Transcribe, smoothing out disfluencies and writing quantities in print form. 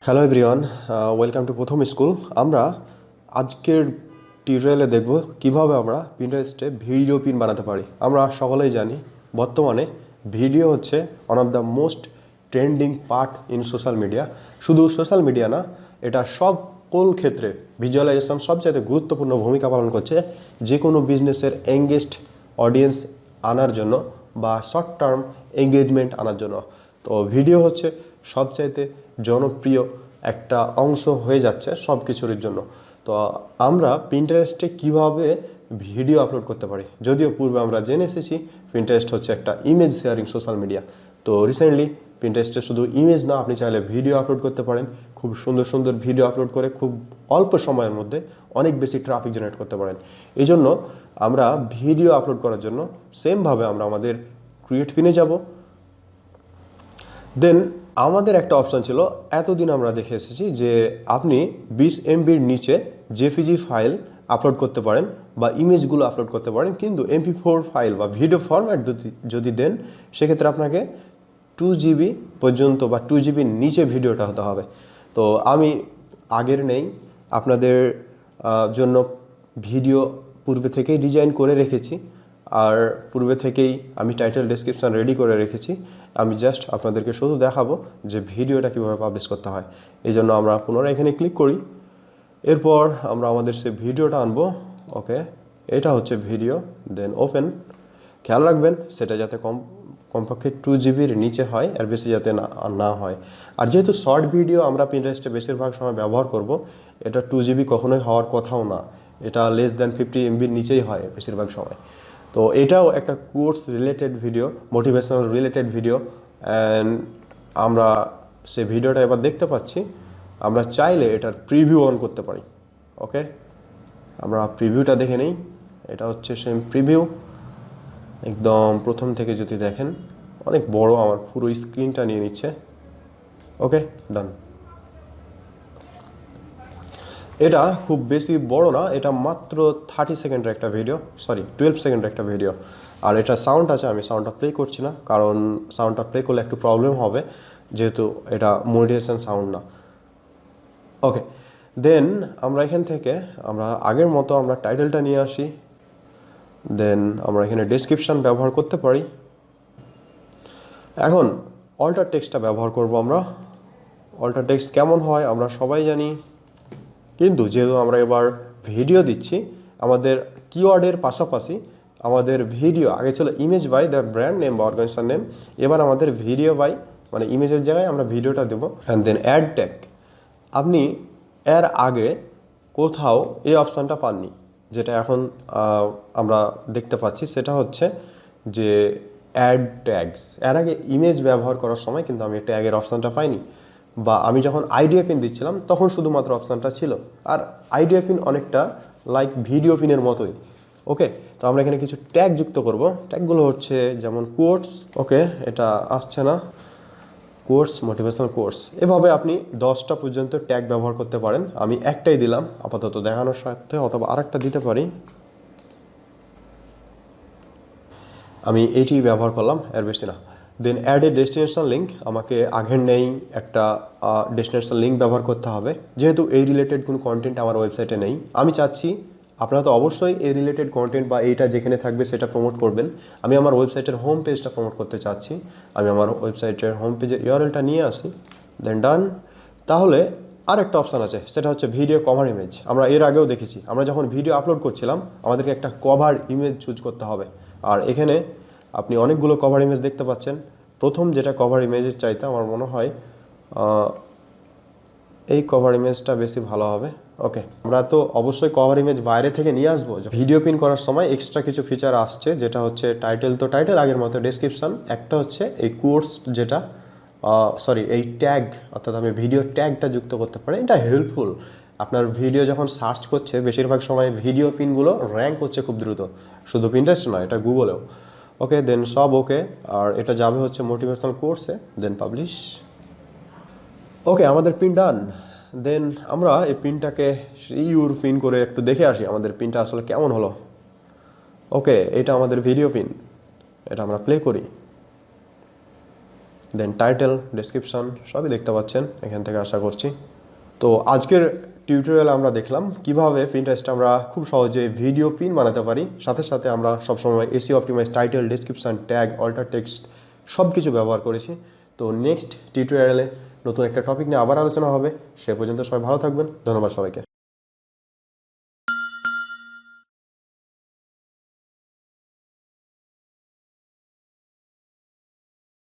Hello everyone, welcome to প্রথম school. আমরা আজকের টিউটোরিয়ালে দেখব কিভাবে আমরা পিন্টারেস্টে ভিডিও পিন বানাতে পারি। আমরা সকলেই জানি বর্তমানে ভিডিও হচ্ছে one of the most trending part in social media. শুধু সোশ্যাল মিডিয়া না, এটা সকল ক্ষেত্রে ভিজুয়ালাইজেশন সবচেয়ে গুরুত্বপূর্ণ ভূমিকা পালন করছে যে কোনো বিজনেসের এঙ্গেজড অডিয়েন্স আনার জন্য বা শর্ট টার্ম এঙ্গেজমেন্ট আনার জন্য। তো ভিডিও হচ্ছে সবচাইতে জনপ্রিয় একটা অংশ হয়ে যাচ্ছে সব কিছুর জন্য। তো আমরা পিন্টারেস্টে কিভাবে ভিডিও আপলোড করতে পারি, যদিও পূর্বে আমরা জেনে এসেছি পিন্টারেস্ট হচ্ছে একটা ইমেজ শেয়ারিং সোশ্যাল মিডিয়া। তো রিসেন্টলি পিন্টারেস্টে শুধু ইমেজ না, আপনি চাইলে ভিডিও আপলোড করতে পারেন। খুব সুন্দর সুন্দর ভিডিও আপলোড করে খুব অল্প সময়ের মধ্যে অনেক বেশি ট্রাফিক জেনারেট করতে পারেন। এই জন্য আমরা ভিডিও আপলোড করার জন্য সেমভাবে আমরা আমাদের ক্রিয়েট পিনে যাব। দেন আমাদের একটা অপশান ছিল, এতদিন আমরা দেখে এসেছি যে আপনি 20 MBর নিচে জেপিজি ফাইল আপলোড করতে পারেন বা ইমেজগুলো আপলোড করতে পারেন, কিন্তু MP4 ফাইল বা ভিডিও ফরম্যাট যদি দেন সেক্ষেত্রে আপনাকে 2 GB পর্যন্ত বা 2 GB নিচে ভিডিওটা হতে হবে। তো আমি আগের নেই, আপনাদের জন্য ভিডিও পূর্বে থেকেই ডিজাইন করে রেখেছি, আর পূর্বে থেকেই আমি টাইটেল ডেসক্রিপশন রেডি করে রেখেছি। আমি জাস্ট আপনাদেরকে শুধু দেখাবো যে ভিডিওটা কীভাবে পাবলিশ করতে হয়। এই জন্য আমরা পুনরায় এখানে ক্লিক করি। এরপর আমরা আমাদের সে ভিডিওটা আনবো। ওকে, এটা হচ্ছে ভিডিও। দেন ওপেন। খেয়াল রাখবেন সেটা যাতে কমপক্ষে 2 GBর নিচে হয়, এর বেশি যাতে না হয়। আর যেহেতু শর্ট ভিডিও আমরা পিন্টারেস্টে বেশিরভাগ সময় ব্যবহার করব, এটা 2 GB কখনোই হওয়ার কথাও না। এটা লেস দ্যান 50 MBর নিচেই হয় বেশিরভাগ সময়। তো এটাও একটা course related video, motivational related video. And আমরা সে ভিডিওটা এবার দেখতে পাচ্ছি। আমরা চাইলে এটার প্রিভিউ অন করতে পারি। ওকে, আমরা প্রিভিউটা দেখে নিই। এটা হচ্ছে সেম প্রিভিউ, একদম প্রথম থেকে যদি দেখেন অনেক বড়, আমার পুরো স্ক্রিনটা নিয়ে নিচ্ছে। ওকে, ডান। এটা খুব বেশি বড় না, এটা মাত্র 30 সেকেন্ডের একটা ভিডিও, 12 সেকেন্ডের একটা ভিডিও। আর এটা সাউন্ড আছে, আমি সাউন্ডটা প্লে করছি না, কারণ সাউন্ডটা প্লে করলে একটু প্রবলেম হবে, যেহেতু এটা মোটিভেশন সাউন্ড না। ওকে, দেন আমরা এখান থেকে আমরা আগের মতো আমরা টাইটেলটা নিয়ে আসি। দেন আমরা এখানে ডেসক্রিপশন ব্যবহার করতে পারি। এখন অল্টার টেক্সটটা ব্যবহার করব আমরা। অল্টার টেক্সট কেমন হয় আমরা সবাই জানি, কিন্তু যেহেতু আমরা এবার ভিডিও দিচ্ছি, আমাদের কিওয়ার্ডের পাশাপাশি আমাদের ভিডিও, আগে ছিল image by the brand name বা অর্গানাইজেশন নেম, এবার আমাদের ভিডিও বাই, মানে ইমেজের জায়গায় আমরা ভিডিওটা দেবো। And then add tag. আপনি এর আগে কোথাও এই অপশানটা পাননি, যেটা এখন আমরা দেখতে পাচ্ছি, সেটা হচ্ছে যে অ্যাড ট্যাগস। এর আগে ইমেজ ব্যবহার করার সময় কিন্তু আমি ট্যাগের অপশানটা পাইনি, বা আমি যখন আইডিয়া পিন দিচ্ছিলাম তখন শুধুমাত্র অপশানটা ছিল। আর আইডিয়া পিন অনেকটা লাইক ভিডিও পিনের মতোই। ওকে, তো আমরা এখানে কিছু ট্যাগ যুক্ত করব। ট্যাগগুলো হচ্ছে যেমন কোর্স। ওকে, এটা আসছে না, কোর্স, মোটিভেশনাল কোর্স। এভাবে আপনি 10টা পর্যন্ত ট্যাগ ব্যবহার করতে পারেন। আমি একটাই দিলাম আপাতত দেখানোর সাথে, অথবা আরেকটা দিতে পারি। আমি এইটি ব্যবহার করলাম, এর বেশি না। দেন অ্যাড এ ডেস্টিনেশন লিঙ্ক। আমাকে আগের নেই একটা ডেস্টিনেশন লিঙ্ক ব্যবহার করতে হবে, যেহেতু এই রিলেটেড কোনো কন্টেন্ট আমার ওয়েবসাইটে নেই। আমি চাচ্ছি আপনারা তো অবশ্যই এই রিলেটেড কন্টেন্ট বা এইটা যেখানে থাকবে সেটা প্রমোট করবেন। আমি আমার ওয়েবসাইটের হোম পেজটা প্রমোট করতে চাচ্ছি। আমি আমার ওয়েবসাইটের হোম পেজের ইউআরএলটা নিয়ে আসি। দেন ডান। তাহলে আর একটা অপশান আছে, সেটা হচ্ছে ভিডিও কভার ইমেজ। আমরা এর আগেও দেখেছি, আমরা যখন ভিডিও আপলোড করছিলাম আমাদেরকে একটা কভার ইমেজ চুজ করতে হবে। আর এখানে আপনি অনেকগুলো কভার ইমেজ দেখতে পাচ্ছেন। প্রথম যেটা কভার ইমেজের চাইতে আমার মনে হয় এই কভার ইমেজটা বেশি ভালো হবে। ওকে, আমরা তো অবশ্যই কভার ইমেজ বাইরে থেকে নিয়ে আসবো। ভিডিও পিন করার সময় এক্সট্রা কিছু ফিচার আসছে, যেটা হচ্ছে টাইটেল, তো টাইটেল আগের মতো, ডেসক্রিপশন। একটা হচ্ছে এই কোর্স, যেটা এই ট্যাগ, অর্থাৎ আমি ভিডিও ট্যাগটা যুক্ত করতে পারি। এটা হেল্পফুল। আপনার ভিডিও যখন সার্চ করছে, বেশিরভাগ সময় ভিডিও পিনগুলো র্যাঙ্ক হচ্ছে খুব দ্রুত, শুধু পিন্টারেস্ট নয়, এটা গুগলেও। ওকে, দেন সব ওকে। আর এটা যাবে হচ্ছে মোটিভেশনাল কোর্সে। দেন পাবলিশ। ওকে, আমাদের পিন ডান। দেন আমরা এই পিনটাকে ইউর পিন করে একটু দেখে আসি আমাদের পিনটা আসলে কেমন হলো। ওকে, এটা আমাদের ভিডিও পিন, এটা আমরা প্লে করি। দেন টাইটেল, ডেসক্রিপশন সবই দেখতে পাচ্ছেন এখান থেকে আশা করছি। তো আজকের টিউটোরিয়ালে আমরা দেখলাম কিভাবে পিন্টারেস্টে আমরা খুব সহজে ভিডিও পিন বানাতে পারি, সাথে সাথে আমরা সবসময় SEO optimize title, description, tag, alt text সব কিছু ব্যবহার করেছি। তো নেক্সট টিউটোরিয়ালে নতুন একটা টপিক নিয়ে আবার আলোচনা হবে। সে পর্যন্ত সবাই ভালো থাকবেন। ধন্যবাদ সবাইকে।